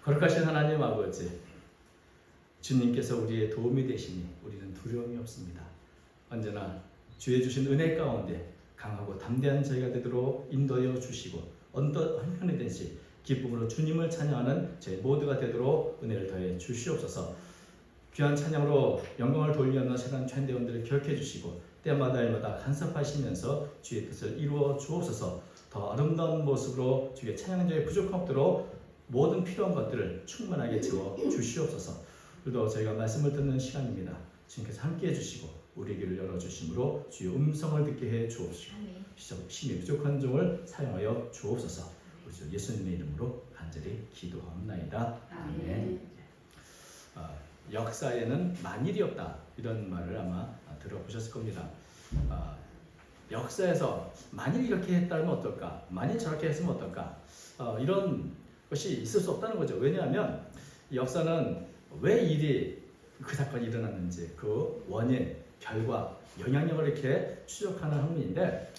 거룩하신 하나님 아버지, 주님께서 우리의 도움이 되시니 우리는 두려움이 없습니다. 언제나 주의 주신 은혜 가운데 강하고 담대한 저희가 되도록 인도하여 주시고 언변이 된 시 기쁨으로 주님을 찬양하는 저희 모두가 되도록 은혜를 더해 주시옵소서. 귀한 찬양으로 영광을 돌리는 세상 전대원들을 기억해 주시고 때마다 일마다 간섭하시면서 주의 뜻을 이루어 주옵소서. 더 아름다운 모습으로 주의 찬양자의 부족함 없도록 모든 필요한 것들을 충분하게 채워 주시옵소서. 그래도 저희가 말씀을 듣는 시간입니다. 주님께서 함께해 주시고 우리 귀를 열어주심으로 주의 음성을 듣게 해 주옵시고 힘이 부족한 종을 사용하여 주옵소서. 우리 주 예수님의 이름으로 간절히 기도하옵나이다. 아멘. 역사에는 만일이 없다, 이런 말을 아마 들어보셨을 겁니다. 역사에서 만일 이렇게 했다면 어떨까, 만일 저렇게 했으면 어떨까, 이런 것이 있을 수 없다는 거죠. 왜냐하면 역사는 왜 그 사건이 일어났는지 그 원인, 결과, 영향력을 이렇게 추적하는 학문인데,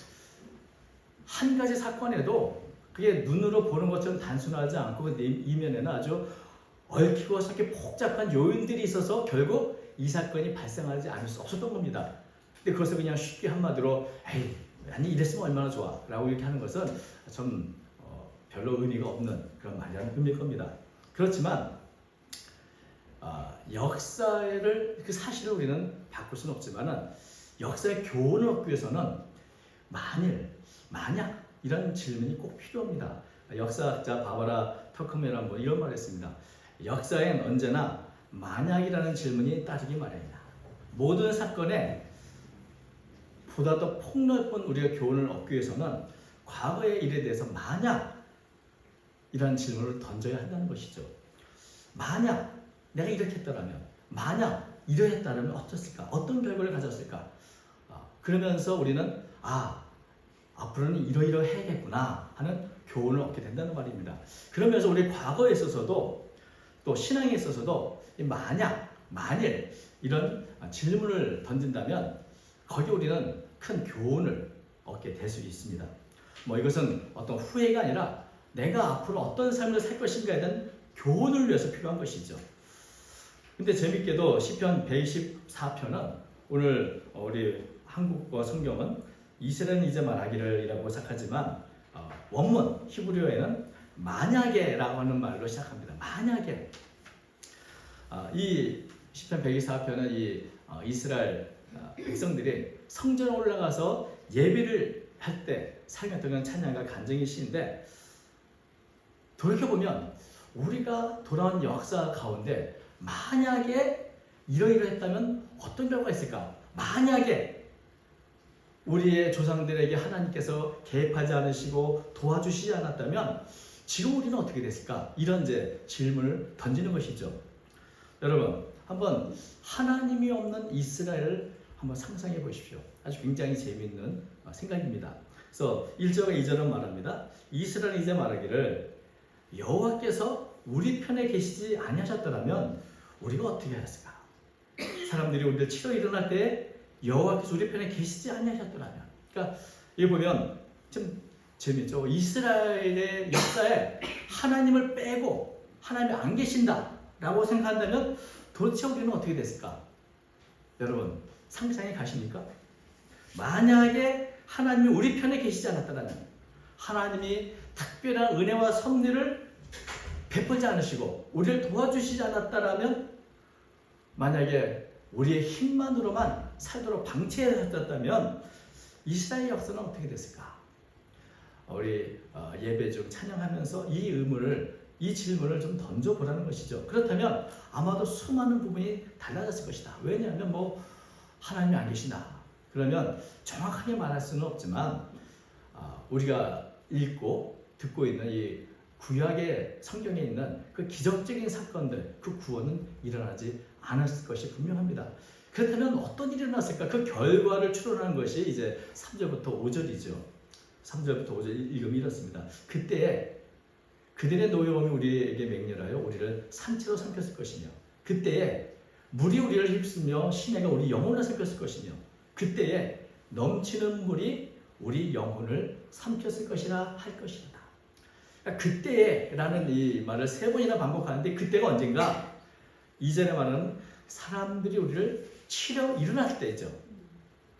한 가지 사건에도 그게 눈으로 보는 것처럼 단순하지 않고 그 이면에는 아주 얽히고 이렇게 복잡한 요인들이 있어서 결국 이 사건이 발생하지 않을 수 없었던 겁니다. 근데 그것을 그냥 쉽게 한마디로 에이, 아니 이랬으면 얼마나 좋아 라고 이렇게 하는 것은 좀 별로 의미가 없는 그런 말이라는 의미일 겁니다. 그렇지만 역사를 그 사실을 우리는 바꿀 수는 없지만 역사의 교훈을 얻기 위해서는 만약 이런 질문이 꼭 필요합니다. 역사학자 바바라 터크맨은 이런 말을 했습니다. 역사엔 언제나 만약이라는 질문이 따르기 마련이다. 모든 사건에 보다 더 폭넓은 우리가 교훈을 얻기 위해서는 과거의 일에 대해서 만약이라는 질문을 던져야 한다는 것이죠. 만약 내가 이렇게 했더라면, 만약 이러했다면 어땠을까? 어떤 결과를 가졌을까? 그러면서 우리는 앞으로는 이러해야겠구나 하는 교훈을 얻게 된다는 말입니다. 그러면서 우리 과거에 있어서도 또 신앙에 있어서도 만일 이런 질문을 던진다면 거기 우리는 큰 교훈을 얻게 될 수 있습니다. 이것은 어떤 후회가 아니라 내가 앞으로 어떤 삶을 살 것인가에 대한 교훈을 위해서 필요한 것이죠. 근데 재밌게도 시편 124편은 오늘 우리 한국어 성경은 이스라엘은 이제 말하기를 이라고 시작하지만 원문 히브리어에는 만약에라고 하는 말로 시작합니다. 만약에. 이 시편 124편은 이 이스라엘 백성들이 성전에 올라가서 예배를 할 때 사용했던 찬양과 간증의 시인데, 돌이켜보면 우리가 돌아온 역사 가운데 만약에 이러이러했다면 어떤 결과가 있을까? 만약에 우리의 조상들에게 하나님께서 개입하지 않으시고 도와주시지 않았다면 지금 우리는 어떻게 됐을까? 이런 이제 질문을 던지는 것이죠. 여러분, 한번 하나님이 없는 이스라엘을 한번 상상해 보십시오. 아주 굉장히 재미있는 생각입니다. 그래서 1절과 2절은 말합니다. 이스라엘이 이제 말하기를 여호와께서 우리 편에 계시지 아니하셨더라면 우리가 어떻게 하였을까? 사람들이 우리를 치러 일어날 때 여호와께서 우리 편에 계시지 아니하셨더라면, 그러니까 여기 보면 좀 재밌죠. 이스라엘의 역사에 하나님을 빼고 하나님이 안 계신다라고 생각한다면 도대체 우리는 어떻게 됐을까? 여러분 상상이 가십니까? 만약에 하나님이 우리 편에 계시지 않았다면, 하나님이 특별한 은혜와 섭리를 베풀지 않으시고 우리를 도와주시지 않았다면, 만약에 우리의 힘만으로만 살도록 방치해졌다면 이스라엘 역사는 어떻게 됐을까? 우리 예배 중 찬양하면서 이 질문을 좀 던져보라는 것이죠. 그렇다면 아마도 수많은 부분이 달라졌을 것이다. 왜냐하면 하나님이 안 계시나? 그러면 정확하게 말할 수는 없지만 우리가 읽고 듣고 있는 이 구약의 성경에 있는 그 기적적인 사건들, 그 구원은 일어나지 않았을 것이 분명합니다. 그렇다면 어떤 일이 일어났을까? 그 결과를 추론하는 것이 이제 3절부터 5절이죠. 3절부터 5절 읽으면 이렇습니다. 그때에 그들의 노여움이 우리에게 맹렬하여 우리를 산채로 삼켰을 것이며, 그때에 물이 우리를 휩쓰며 시내가 우리 영혼을 삼켰을 것이며, 그때에 넘치는 물이 우리 영혼을 삼켰을 것이라 할 것이다. 그러니까 그때라는 이 말을 3번이나 반복하는데 그때가 언젠가? 이전에 말하는 사람들이 우리를 치려 일어날 때죠.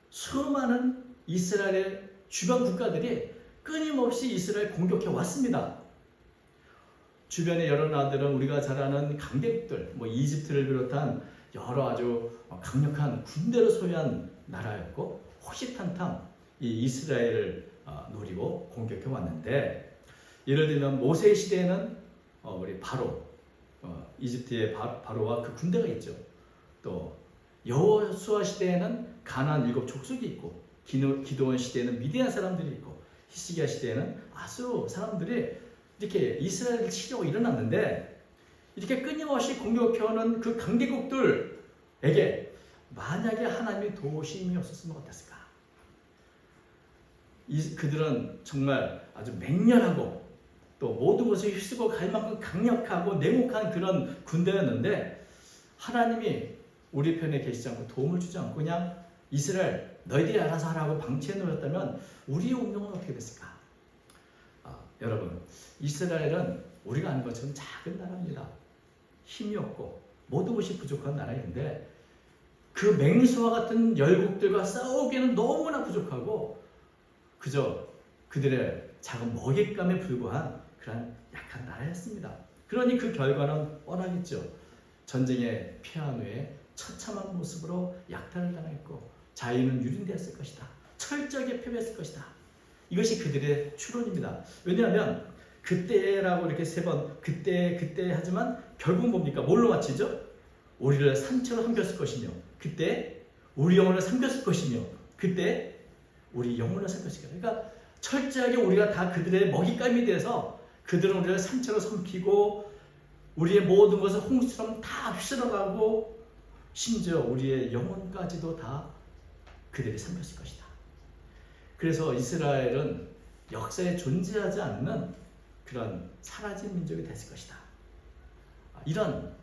수많은 이스라엘의 주변 국가들이 끊임없이 이스라엘 공격해 왔습니다. 주변의 여러 나라들은 우리가 잘 아는 강대국들, 뭐 이집트를 비롯한 여러 아주 강력한 군대를 소유한 나라였고 호시탐탐 이 이스라엘을 노리고 공격해 왔는데, 예를 들면 모세 시대에는 우리 바로 이집트의 바로와 그 군대가 있죠. 또 여호수아 시대에는 가나안 7 족속이 있고, 기드온 시대에는 미디안 사람들이 있고, 히스기야 시대에는 아수르 사람들이 이렇게 이스라엘을 치려고 일어났는데, 이렇게 끊임없이 공격해오는 그 강대국들에게 만약에 하나님의 도우심이 없었으면 어땠을까? 그들은 정말 아주 맹렬하고 또 모든 것을 휩쓰고 갈 만큼 강력하고 냉혹한 그런 군대였는데, 하나님이 우리 편에 계시지 않고 도움을 주지 않고 그냥 이스라엘 너희들이 알아서 하라고 방치해 놓았다면 우리의 운명은 어떻게 됐을까? 여러분, 이스라엘은 우리가 아는 것처럼 작은 나라입니다. 힘이 없고 모든 것이 부족한 나라인데, 그 맹수와 같은 열국들과 싸우기에는 너무나 부족하고 그저 그들의 작은 먹잇감에 불과한 그런 약한 나라였습니다. 그러니 그 결과는 뻔하겠죠. 전쟁에 패한 후에 처참한 모습으로 약탈을 당했고 자유는 유린되었을 것이다. 철저하게 패배했을 것이다. 이것이 그들의 추론입니다. 왜냐하면 그때라고 이렇게 3번 그때 하지만 결국 뭡니까? 뭘로 마치죠? 우리를 산채로 삼켰을 것이며, 그때 우리 영혼을 삼켰을 것이며, 그때 우리 영혼을 삼켰을 것이다. 그러니까 철저하게 우리가 다 그들의 먹잇감이 돼서 그들은 우리를 산채로 삼키고 우리의 모든 것을 홍수처럼 다 휩쓸어가고 심지어 우리의 영혼까지도 다 그들이 삼켰을 것이다. 그래서 이스라엘은 역사에 존재하지 않는 그런 사라진 민족이 됐을 것이다. 이런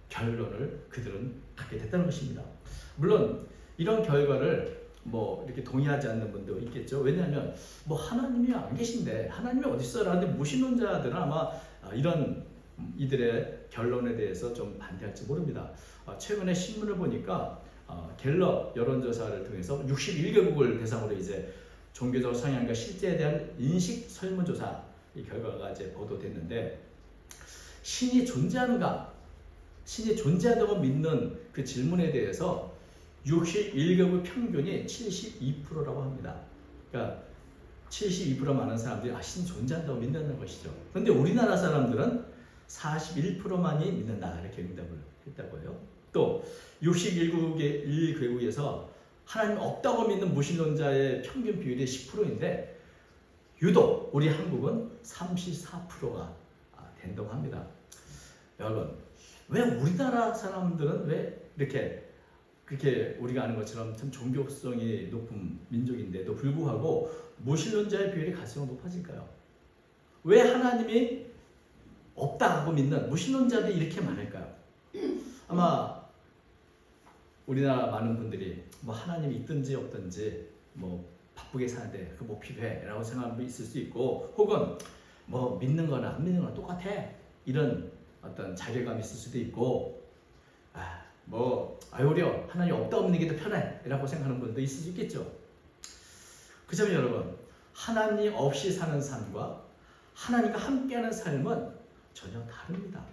결론을 그들은 갖게 됐다는 것입니다. 물론 이런 결과를 뭐 이렇게 동의하지 않는 분도 있겠죠. 왜냐하면 뭐 하나님이 안 계신데 하나님이 어디 있어라는데 무신론자들은 아마 이런 이들의 결론에 대해서 좀 반대할지 모릅니다. 최근에 신문을 보니까 갤럽 여론조사를 통해서 61개국을 대상으로 이제 종교적 성향과 실제에 대한 인식 설문조사 이 결과가 이제 보도됐는데, 신이 존재하는가, 신이 존재하다고 믿는 그 질문에 대해서 61개국 평균이 72%라고 합니다. 그러니까 72% 많은 사람들이 신이 존재한다고 믿는다는 것이죠. 그런데 우리나라 사람들은 41%만이 믿는다 이렇게 응답을 했다고요. 또 61개국에서 하나님 없다고 믿는 무신론자의 평균 비율이 10%인데 유독 우리 한국은 34%가 된다고 합니다. 여러분, 왜 우리나라 사람들은 왜 그렇게 우리가 아는 것처럼 참 종교성이 높은 민족인데도 불구하고 무신론자의 비율이 갈수록 높아질까요? 왜 하나님이 없다고 믿는 무신론자들이 이렇게 많을까요? 아마 우리나라 많은 분들이 뭐 하나님이 있든지 없든지 뭐 바쁘게 사는데 그 뭐 필요해 라고 생각하는 분이 있을 수 있고, 혹은 뭐 믿는 거나 안 믿는 거나 똑같아 이런 어떤 자괴감이 있을 수도 있고, 오히려 하나님 없다고 믿는 게 더 편해 라고 생각하는 분도 있을 수 있겠죠. 그렇다면 여러분, 하나님 없이 사는 삶과 하나님과 함께하는 삶은 전혀 다릅니다.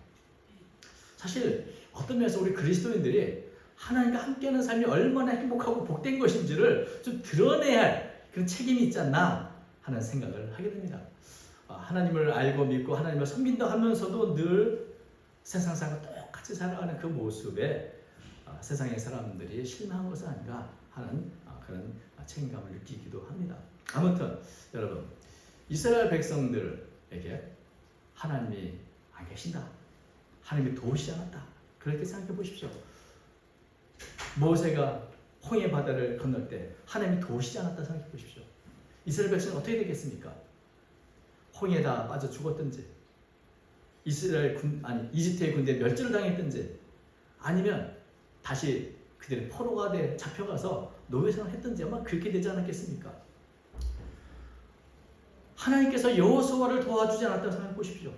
사실 어떤 면에서 우리 그리스도인들이 하나님과 함께하는 삶이 얼마나 행복하고 복된 것인지를 좀 드러내야 할 그런 책임이 있지 않나 하는 생각을 하게 됩니다. 하나님을 알고 믿고 하나님을 섬긴다 하면서도 늘 세상사람과 똑같이 살아가는 그 모습에 세상의 사람들이 실망한 것은 아닌가 하는 그런 책임감을 느끼기도 합니다. 아무튼 여러분, 이스라엘 백성들에게 하나님이 안 계신다, 하나님이 도우시지 않았다, 그렇게 생각해 보십시오. 모세가 홍해 바다를 건널 때 하나님이 도우시지 않았다 생각해 보십시오. 이스라엘 백성은 어떻게 되겠습니까? 홍해에 다 빠져 죽었든지, 이집트의 군대에 멸절을 당했든지, 아니면 다시 그들의 포로가 돼 잡혀가서 노예생활을 했든지 아마 그렇게 되지 않았겠습니까? 하나님께서 여호수아를 도와주지 않았다고 생각해 보십시오.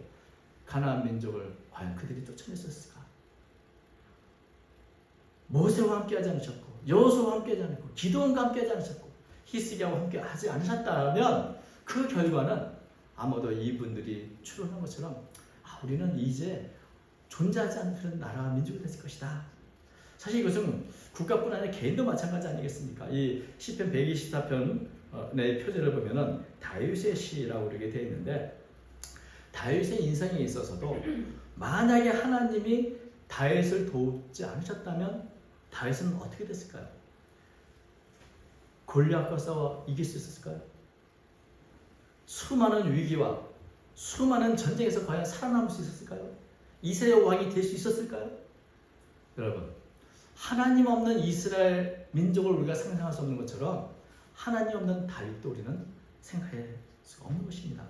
가나안 민족을 과연 그들이 쫓아냈었을까? 모세와 함께하지 않으셨고, 여호수아와 함께하지 않았고, 기드온과 함께하지 않으셨고, 히스기야와 함께하지 않으셨다면 그 결과는 아마도 이분들이 추론한 것처럼 우리는 이제 존재하지 않는 그런 나라와 민족이 됐을 것이다. 사실 이것은 국가뿐 아니라 개인도 마찬가지 아니겠습니까? 이 시편 124편의 표제를 보면은 다윗의 시라고 이렇게 되어 있는데, 다윗의 인생에 있어서도 만약에 하나님이 다윗을 돕지 않으셨다면 다윗은 어떻게 됐을까요? 골리앗과 싸워 이길 수 있었을까요? 수많은 위기와 수많은 전쟁에서 과연 살아남을 수 있었을까요? 이스라엘 왕이 될 수 있었을까요? 여러분, 하나님 없는 이스라엘 민족을 우리가 상상할 수 없는 것처럼 하나님 없는 다윗도 우리는 생각할 수가 없는 것입니다.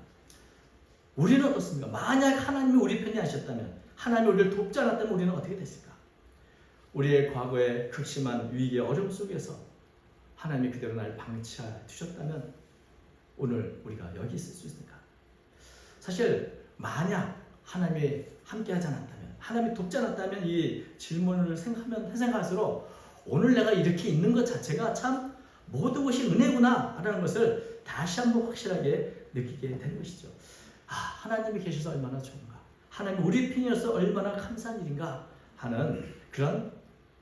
우리는 어떻습니까? 만약 하나님이 우리 편이 아니셨다면, 하나님이 우리를 돕지 않았다면 우리는 어떻게 됐을까? 우리의 과거의 극심한 위기의 어려움 속에서 하나님이 그대로 날 방치해 두셨다면 오늘 우리가 여기 있을 수 있습니까? 사실 만약 하나님이 함께하지 않았다면, 하나님이 돕지 않았다면, 이 질문을 생각할수록 오늘 내가 이렇게 있는 것 자체가 참 모든 것이 은혜구나 라는 것을 다시 한번 확실하게 느끼게 되는 것이죠. 하나님이 계셔서 얼마나 좋은가, 하나님 우리 편이어서 얼마나 감사한 일인가 하는 그런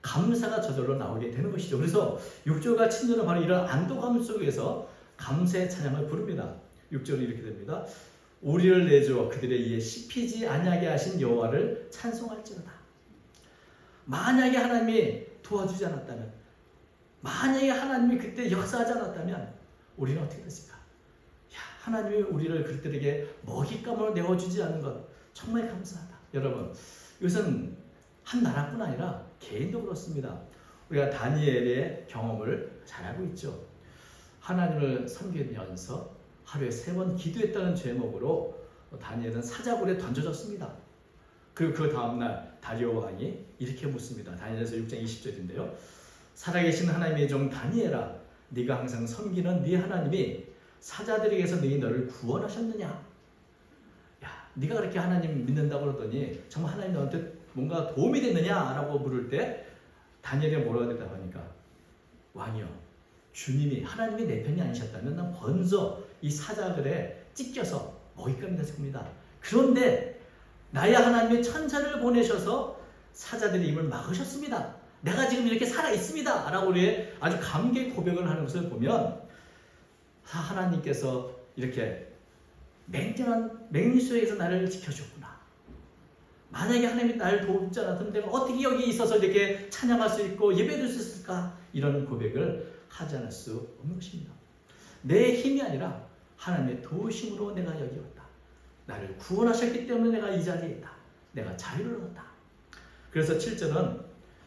감사가 저절로 나오게 되는 것이죠. 그래서 6절과 7절은 바로 이런 안도감 속에서 감사의 찬양을 부릅니다. 6절은 이렇게 됩니다. 우리를 내주어 그들의 이에 씹히지 아니하게 하신 여호와를 찬송할지어다. 만약에 하나님이 도와주지 않았다면, 만약에 하나님이 그때 역사하지 않았다면 우리는 어떻게 됐을까? 하나님이 우리를 그들에게 먹잇감으로 내어주지 않은 것 정말 감사하다. 여러분, 이것은 한 나라뿐 아니라 개인도 그렇습니다. 우리가 다니엘의 경험을 잘 알고 있죠. 하나님을 섬기면서 하루에 3번 기도했다는 제목으로 다니엘은 사자굴에 던져졌습니다. 그리고 그 다음날 다리오 왕이 이렇게 묻습니다. 다니엘서 6장 20절인데요. 살아계신 하나님의 종 다니엘아, 네가 항상 섬기는 네 하나님이 사자들에게서 너를 구원하셨느냐? 네가 그렇게 하나님 믿는다고 그러더니 정말 하나님 너한테 뭔가 도움이 됐느냐라고 물을 때 다니엘이 뭐라고 대답하니까, 왕이여, 주님이, 하나님이 내 편이 아니셨다면 난 먼저 이 사자들에 찢겨서 먹잇감이 됐을 겁니다. 그런데 나의 하나님이 천사를 보내셔서 사자들의 입을 막으셨습니다. 내가 지금 이렇게 살아 있습니다 라고 우리의 아주 감개 고백을 하는 것을 보면, 하나님께서 이렇게 맹렬한 맹리 속에서 나를 지켜주셨구나. 만약에 하나님이 나를 돕지 않았다면 내가 어떻게 여기 있어서 이렇게 찬양할 수 있고 예배드릴 수 있을까? 이런 고백을 하지 않을 수 없는 것입니다. 내 힘이 아니라 하나님의 도우심으로 내가 여기 왔다. 나를 구원하셨기 때문에 내가 이 자리에 있다. 내가 자유를 얻었다. 그래서 7절은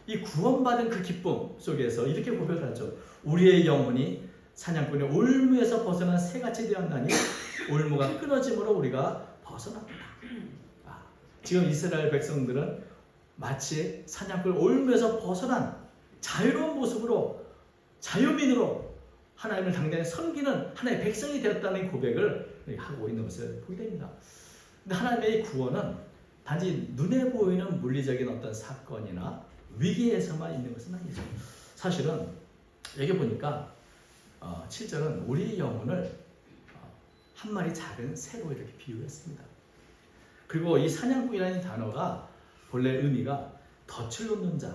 이 구원받은 그 기쁨 속에서 이렇게 고백을 하죠. 우리의 영혼이 사냥꾼의 올무에서 벗어난 새같이 되었나니 올무가 끊어짐으로 우리가 벗어났다. 지금 이스라엘 백성들은 마치 사냥꾼 올무에서 벗어난 자유로운 모습으로, 자유민으로 하나님을 당당히 섬기는 하나님의 백성이 되었다는 고백을 하고 있는 것을 보게 됩니다. 근데 하나님의 구원은 단지 눈에 보이는 물리적인 어떤 사건이나 위기에서만 있는 것은 아니죠. 사실은 여기 보니까 7절은 우리 영혼을 한 마리 작은 새로 이렇게 비유했습니다. 그리고 이 사냥꾼이라는 단어가 본래 의미가 덫을 놓는 자,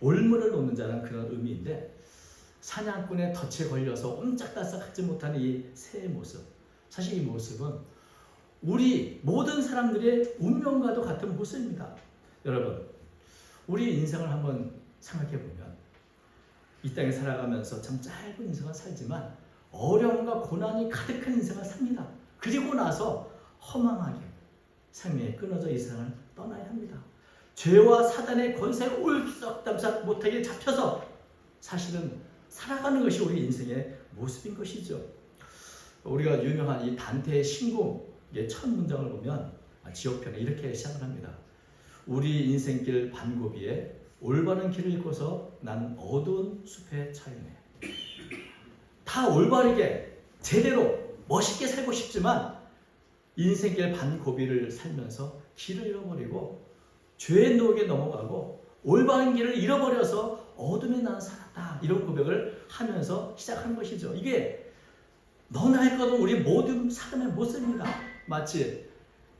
올무를 놓는 자라는 그런 의미인데, 사냥꾼의 덫에 걸려서 옴짝달싹 하지 못하는 이 새의 모습, 사실 이 모습은 우리 모든 사람들의 운명과도 같은 모습입니다. 여러분, 우리 인생을 한번 생각해 보면 이 땅에 살아가면서 참 짧은 인생을 살지만 어려움과 고난이 가득한 인생을 삽니다. 그리고 나서 허망하게 생명이 끊어져 이 세상을 떠나야 합니다. 죄와 사단의 권세에 올썩담싹 못하게 잡혀서 사실은 살아가는 것이 우리 인생의 모습인 것이죠. 우리가 유명한 이 단테의 신궁의 첫 문장을 보면 지옥편에 이렇게 시작을 합니다. 우리 인생길 반고비에 올바른 길을 잃고서 난 어두운 숲에 처했네. 다 올바르게 제대로 멋있게 살고 싶지만 인생길 반고비를 살면서 길을 잃어버리고 죄의 노역에 넘어가고 올바른 길을 잃어버려서 어둠에 난 살았다. 이런 고백을 하면서 시작하는 것이죠. 이게 너나 할 것은 우리 모든 사람의 모습입니다. 마치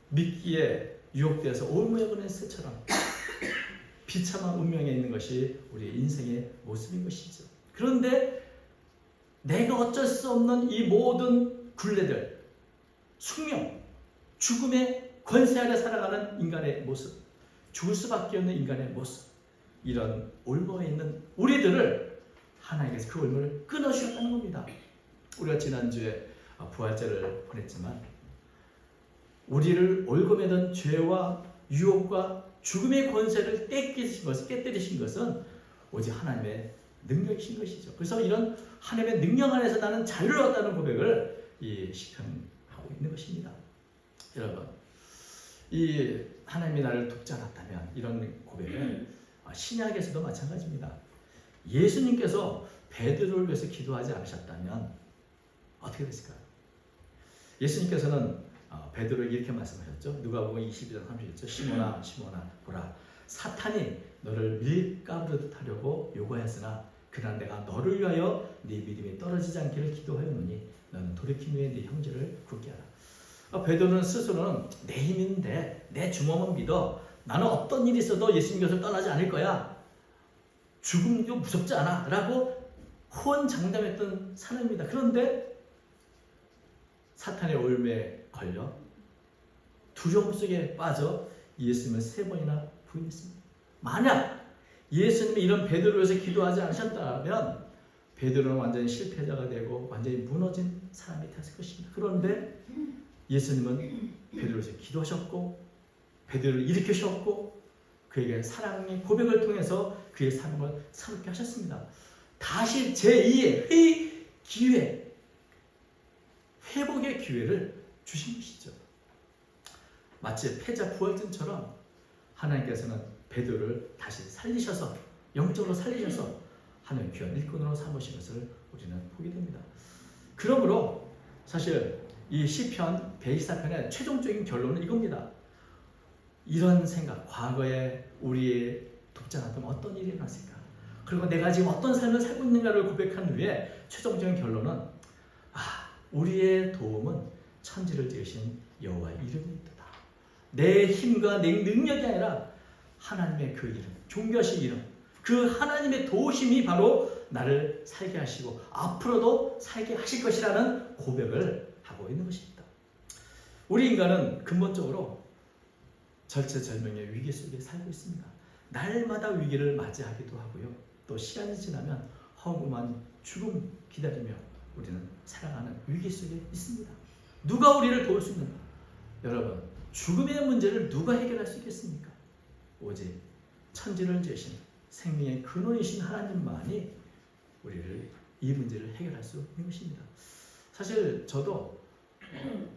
미끼에 유혹돼서 올무에 보낸 새처럼 비참한 운명에 있는 것이 우리의 인생의 모습인 것이죠. 그런데 내가 어쩔 수 없는 이 모든 굴레들, 숙명, 죽음의 권세 아래 살아가는 인간의 모습, 죽을 수밖에 없는 인간의 모습, 이런 올무에 있는 우리들을 하나님께서 그 올무를 끊어주셨다는 겁니다. 우리가 지난주에 부활절을 보냈지만 우리를 올고매던 죄와 유혹과 죽음의 권세를 깨뜨리신 것은 오직 하나님의 능력이신 것이죠. 그래서 이런 하나님의 능력 안에서 나는 자유를 얻다는 고백을 이 시편하고 있는 것입니다. 여러분, 이 하나님이 나를 돕지 않았다면 이런 고백은 신약에서도 마찬가지입니다. 예수님께서 베드로를 위해서 기도하지 않으셨다면 어떻게 됐을까요? 예수님께서는 베드로에게 이렇게 말씀하셨죠. 누가복음 22장 30절 시몬아 시몬아 보라 사탄이 너를 밀가루듯 하려고 요구하였으나 그러나 내가 너를 위하여 네 믿음이 떨어지지 않기를 기도하였노니 너는 돌이킨 후에 네 형제를 굳게 하라. 베드로는 스스로는 내 힘인데 내 주먹만 믿어 나는 어떤 일이 있어도 예수님께서 떠나지 않을 거야. 죽음도 무섭지 않아 라고 호언장담했던 사람입니다. 그런데 사탄의 올매에 걸려 두려움 속에 빠져 예수님을 3번이나 부인했습니다. 만약 예수님이 이런 베드로에서 기도하지 않으셨다면 베드로는 완전히 실패자가 되고 완전히 무너진 사람이 됐을 것입니다. 그런데 예수님은 베드로에서 기도하셨고 베드로를 일으키셨고 그에게 사랑의 고백을 통해서 그의 삶을 새롭게 하셨습니다. 다시 제2의 기회, 회복의 기회를 주신 것이죠. 마치 패자 부활전처럼 하나님께서는 베드로를 다시 살리셔서 영적으로 살리셔서 하나님 귀한 일꾼으로 삼으신 것을 우리는 보게 됩니다. 그러므로 사실 이 시편 124편의 최종적인 결론은 이겁니다. 이런 생각, 과거에 우리의 돕지 않았던 어떤 일이 일어났을까? 그리고 내가 지금 어떤 삶을 살고 있는가를 고백한 후에 최종적인 결론은 우리의 도움은 천지를 지으신 여호와의 이름이다. 내 힘과 내 능력이 아니라 하나님의 그 이름, 존귀하신 이름, 그 하나님의 도우심이 바로 나를 살게 하시고 앞으로도 살게 하실 것이라는 고백을 하고 있는 것입니다. 우리 인간은 근본적으로 절체절명의 위기 속에 살고 있습니다. 날마다 위기를 맞이하기도 하고요. 또 시간이 지나면 허구만 죽음 기다리며 우리는 살아가는 위기 속에 있습니다. 누가 우리를 도울 수 있는가? 여러분, 죽음의 문제를 누가 해결할 수 있겠습니까? 오직 천지를 지으신 생명의 근원이신 하나님만이 우리를 이 문제를 해결할 수 있는 것입니다. 사실 저도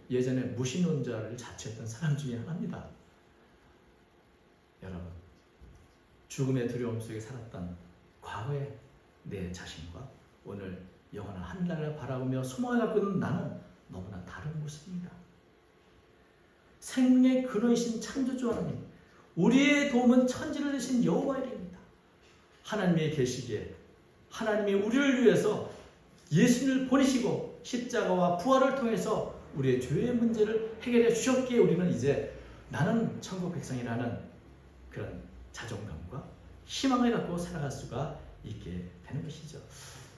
예전에 무신론자를 자처했던 사람 중에 하나입니다. 여러분, 죽음의 두려움 속에 살았던 과거의 내 자신과 오늘 영원한 하늘나라를 바라보며 소망을 갖고 있는 나는 너무나 다른 모습입니다. 생명의 근원이신 창조주 하나님, 우리의 도움은 천지를 지으신 여호와의 이름입니다. 하나님의 계시기에 하나님이 우리를 위해서 예수님을 보내시고 십자가와 부활을 통해서 우리의 죄의 문제를 해결해 주셨기에 우리는 이제 나는 천국 백성이라는 그런 자존감과 희망을 갖고 살아갈 수가 있게 되는 것이죠.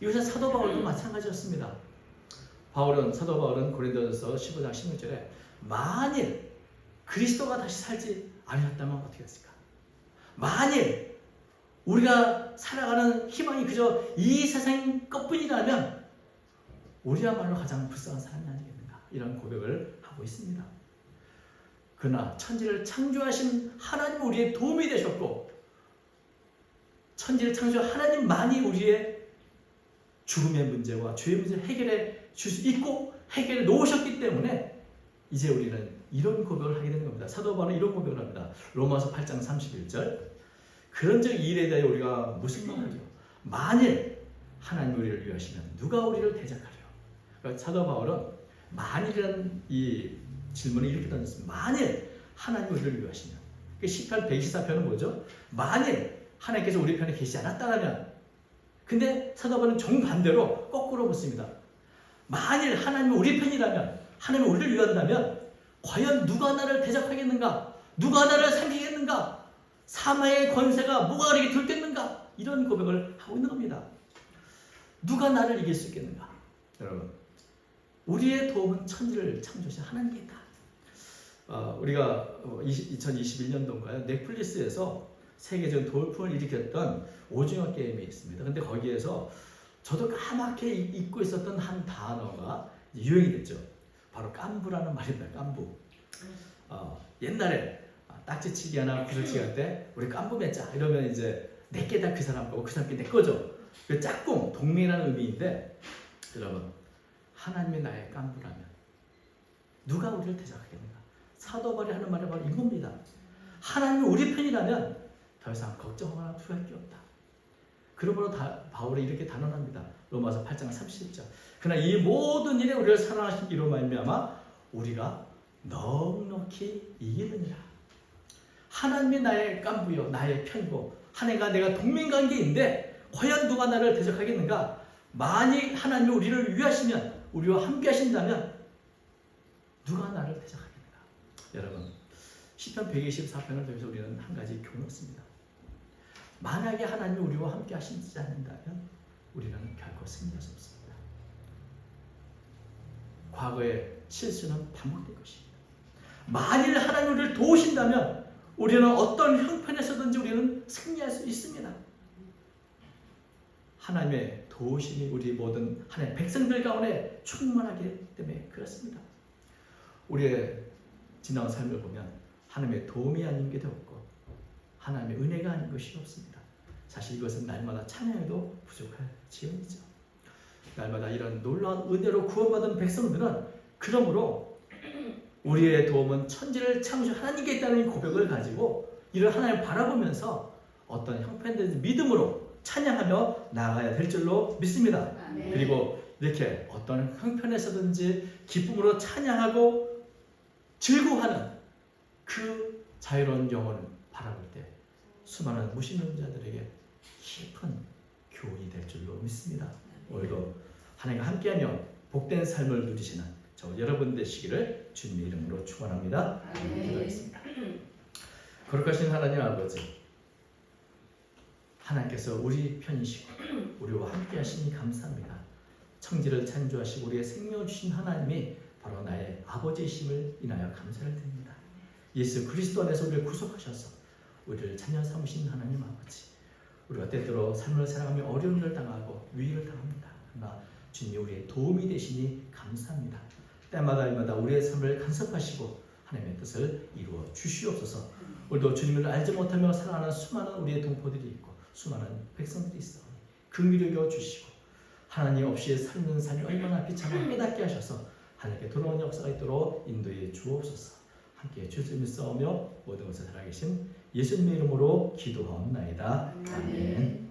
이것은 사도 바울도 마찬가지였습니다. 사도 바울은 고린도전서 15장 16절에 만일 그리스도가 다시 살지 않으셨다면 어떻게 했을까? 만일 우리가 살아가는 희망이 그저 이 세상 것뿐이라면 우리야말로 가장 불쌍한 사람이 아니겠는가? 이런 고백을 하고 있습니다. 그러나 천지를 창조하신 하나님 우리의 도움이 되셨고 천지를 창조한 하나님만이 우리의 죽음의 문제와 죄의 문제를 해결해 줄 수 있고 해결해 놓으셨기 때문에 이제 우리는 이런 고백을 하게 되는 겁니다. 사도 바울은 이런 고백을 합니다. 로마서 8장 31절 그런즉 이 일에 대하여 우리가 무슨 말을 하죠? 만일 하나님 우리를 위하시면 누가 우리를 대적하려? 그러니까 사도 바울은 만일이라는 이 질문을 이렇게 던졌습니다. 만일 하나님이 우리를 위하시면, 시편 124편은 뭐죠? 만일 하나님께서 우리 편에 계시지 않았다면. 근데 사도 바울은 정반대로 거꾸로 묻습니다. 만일 하나님이 우리 편이라면, 하나님이 우리를 위한다면 과연 누가 나를 대적하겠는가? 누가 나를 삼키겠는가? 사마의 권세가 뭐가 그렇게 들겠는가? 이런 고백을 하고 있는 겁니다. 누가 나를 이길 수 있겠는가? 여러분, 우리의 도움은 천지를 창조하신 하나님께 있다. 우리가 2021년도인가요? 넷플릭스에서 세계적인 돌풍을 일으켰던 오징어 게임이 있습니다. 근데 거기에서 저도 까맣게 잊고 있었던 한 단어가 유행이 됐죠. 바로 깐부라는 말입니다. 깐부. 옛날에 딱지치기 하나 구슬치기 할 때 우리 깐부 맺자 이러면 이제 내게 다 그 사람 거고 그 사람께 내 거죠. 그 짝꿍, 동맹이라는 의미인데, 여러분, 하나님이 나의 깐부라면 누가 우리를 대적하겠는가? 사도 바울이 하는 말이 바로 이겁니다. 하나님이 우리 편이라면 더 이상 걱정하거나 두려울 게 없다. 그러므로 바울이 이렇게 단언합니다. 로마서 8장 30절. 그러나 이 모든 일에 우리를 사랑하신 이로 말미암아 우리가 넉넉히 이기느니라. 하나님이 나의 깐부요, 나의 편이고, 하나님과 내가 동맹관계인데 과연 누가 나를 대적하겠는가? 만일 하나님이 우리를 위하시면, 우리와 함께 하신다면 누가 나를 대적하겠는가? 여러분, 시편 124편을 통해서 우리는 한 가지 교훈을 얻습니다. 만약에 하나님이 우리와 함께 하시지 않는다면 우리는 결코 승리할 수 없습니다. 과거의 실수는 반복될 것입니다. 만일 하나님이 우리를 도우신다면 우리는 어떤 형편에서든지 우리는 승리할 수 있습니다. 하나님의 도우심이 우리 모든 하나님의 백성들 가운데 충만하기 때문에 그렇습니다. 우리의 지나온 삶을 보면 하나님의 도움이 아닌 게 없고 하나님의 은혜가 아닌 것이 없습니다. 사실 이것은 날마다 찬양해도 부족할 지경이죠. 날마다 이런 놀라운 은혜로 구원받은 백성들은 그러므로 우리의 도움은 천지를 창조하신 하나님께 있다는 고백을 가지고 이를 하나님을 바라보면서 어떤 형편들을 믿음으로 찬양하며 나아가야 될 줄로 믿습니다. 그리고 이렇게 어떤 형편에서든지 기쁨으로 찬양하고 즐거워하는 그 자유로운 영혼을 바라볼 때 수많은 무신론 자들에게 깊은 교훈이 될 줄로 믿습니다. 오늘도 하나님과 함께하며 복된 삶을 누리시는 저 여러분 되시기를 주님의 이름으로 축원합니다. 기도하겠습니다. 거룩하신 하나님 아버지, 하나님께서 우리 편이시고 우리와 함께하시니 감사합니다. 청지를 창조하시고 우리의 생명을 주신 하나님이 바로 나의 아버지이심을 인하여 감사를 드립니다. 예수 그리스도 안에서 우리를 구속하셔서 우리를 자녀 삼으신 하나님 아버지, 우리가 때때로 삶을 살아가며 어려운 일을 당하고 위기를 당합니다. 그러나 주님이 우리의 도움이 되시니 감사합니다. 때마다 일마다 우리의 삶을 간섭하시고 하나님의 뜻을 이루어 주시옵소서. 우리도 주님을 알지 못하며 살아가는 수많은 우리의 동포들이 있고 수많은 백성들이 있어오니 긍휼히 여겨 주시고 하나님 없이 살는 삶이 얼마나 비참함을 깨닫게 하셔서 하나님께 돌아오는 역사가 있도록 인도해 주옵소서. 함께 주님을 싸우며 모든 것을 살아계신 예수님의 이름으로 기도하옵나이다. 아멘.